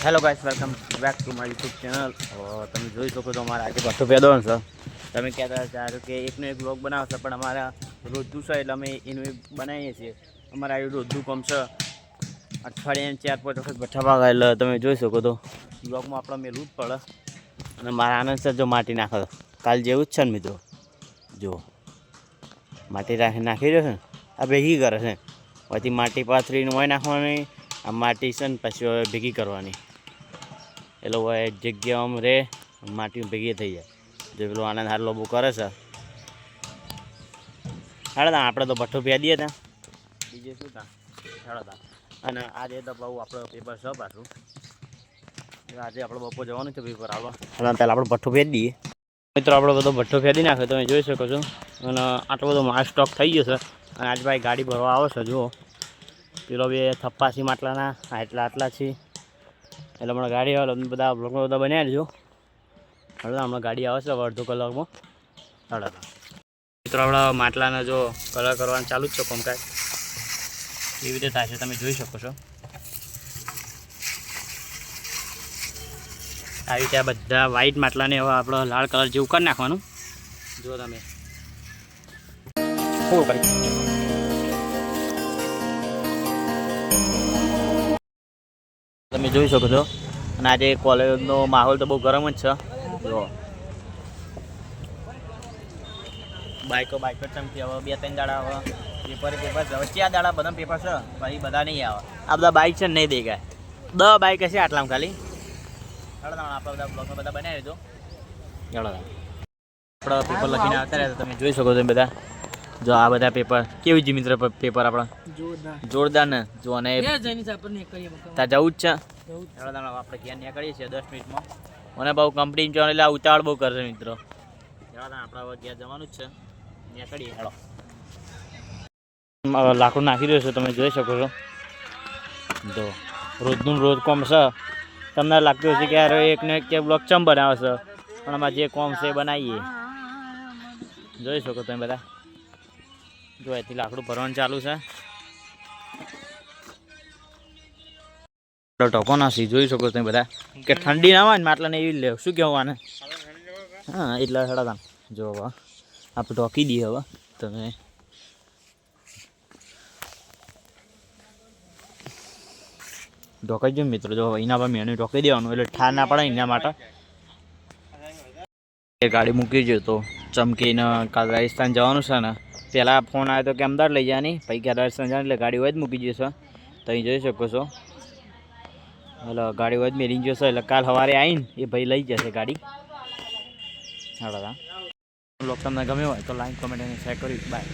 Hello guys, welcome back to my YouTube channel. તમે જોઈ શકો છો અમારા આજે બસો પેદોણ છે. તમે કહેતા ચારો કે એકનો એક બ્લોગ બનાવશે, પણ અમારા રોજનું છે એટલે અમે એનું બનાવીએ છીએ. અમારા આ રોજનું કામ છે, અઠવાડિયાને 4-5 વખત ભઠ્ઠા ભાગ, એટલે તમે જોઈ શકો તો બ્લોગમાં આપણે મેળવું જ પડે. અને મારા આનંદ સર જો માટી નાખે કાલ જેવું જ છે ને મિત્રો, જો માટી નાખી રહ્યો છે ને, આ ભેગી કરે છે. પછી માટી પાથરીને હોય નાખવાની, આ માટી છે ને પછી ભેગી કરવાની, એટલે હોય જગ્યામાં રહે, માટી ભેગી થઈ જાય. જો પેલો આનંદ હાર લોબો કરે છે. હાડે આપણે તો ભઠ્ઠો ફેદીએ ત્યાં બીજે શું ત્યાં હાડે. અને આજે તો બહુ આપણે પેપર છે પાછું, આજે આપણે બપોર જવાનું છે પેપર આવવા. પહેલાં આપણે ભઠ્ઠો ફેદી દઈએ મિત્રો. આપણો બધો ભઠ્ઠો ફેદી નાખે તમે જોઈ શકો છો. અને આટલો બધો માલ સ્ટોક થઈ ગયો છે. અને આજ ભાઈ ગાડી ભરવા આવે છે. જુઓ પેલો બે થપ્પાસી માટલાના આટલા છે. એટલે હમણાં ગાડી આવે બધા બ્લોગમાં બધા બનાવી દેજો. હવે હમણાં ગાડી આવે છે અડધો કલાકમાં. મિત્રો આપણા માટલાના જો કલર કરવાનું ચાલુ જ છે કોમકાજ. એવી રીતે થાય છે તમે જોઈ શકો છો. આવી રીતે આ બધા વ્હાઈટ માટલાને હવે આપણે લાલ કલર જેવું કરી નાખવાનું. જો તમે જોઈ શકો છો. અને આજે કોલેજનો માહોલ તો બહુ ગરમ જ છે. જો બાઈકો ચમકી હવે 2-3 દાડા હવે પેપર છે. હવે 4 દાડા બધા પેપર છે, પછી બધા નહીં આવે. આ બધા બાઇક છે ને નહીં દેખાય. 10 બાઇક હશે આટલામાં ખાલી. આપણે બધા બ્લોગમાં બધા બનાવી દેજો. આપણે પેપર લખીને આવતા રહ્યા તમે જોઈ શકો છો બધા. જો આ બધા પેપર કેવી છે મિત્ર પેપર આપણા જોરદાર ને. જો અને ત્યાં જવું જ છે. આપણે ઘેર નીકળીએ છીએ 10 મિનિટમાં. મને બહુ કંપની એટલે ઉતાવળ બહુ કરશે મિત્રો. આપણે ઘેર જવાનું જ છે. નીકળીએ હેડો. લાકડું નાખી રહ્યો છે તમે જોઈ શકો છો. જો રોજનું રોજ કોમ છે. તમને લાગતું હશે કે યાર એકને એક બ્લોગ ચમ બનાવે છે, પણ આમાં જે કોમ છે એ બનાવીએ. જોઈ શકો તમે બધા. જો અહીંથી લાકડું ભરવાનું ચાલુ છે. ટોકો નાસી જોઈ શકો તમે બધા કે ઠંડી ના હોય ને માટલાને એવી લે. શું કહેવું આને? હા એટલે હેડા જો હવે આપણે ટોકી દઈએ. હવે તમે ઢોકાઈ જો મિત્રો. જો એના પર મેનુ ઢોકાઈ દેવાનું એટલે ઠાર ના પડે એના માટે. એ ગાડી મૂકી જો તો ચમકીને કાલ રાજસ્થાન જવાનું છે ને. પહેલાં ફોન આવ્યો તો કે અમદાવાદ લઈ જવાની, પછી રાજસ્થાન જવાનું એટલે ગાડી હોય જ મૂકી જશે. તમે જોઈ શકો છો. એટલે ગાડી હોય જ મેળવી જશે. એટલે કાલ સવારે આવીને એ ભાઈ લઈ જશે ગાડી. હા બ્લોગ તમને ગમ્યો હોય તો લાઈક, કમેન્ટ અને શેર કરી. બાય.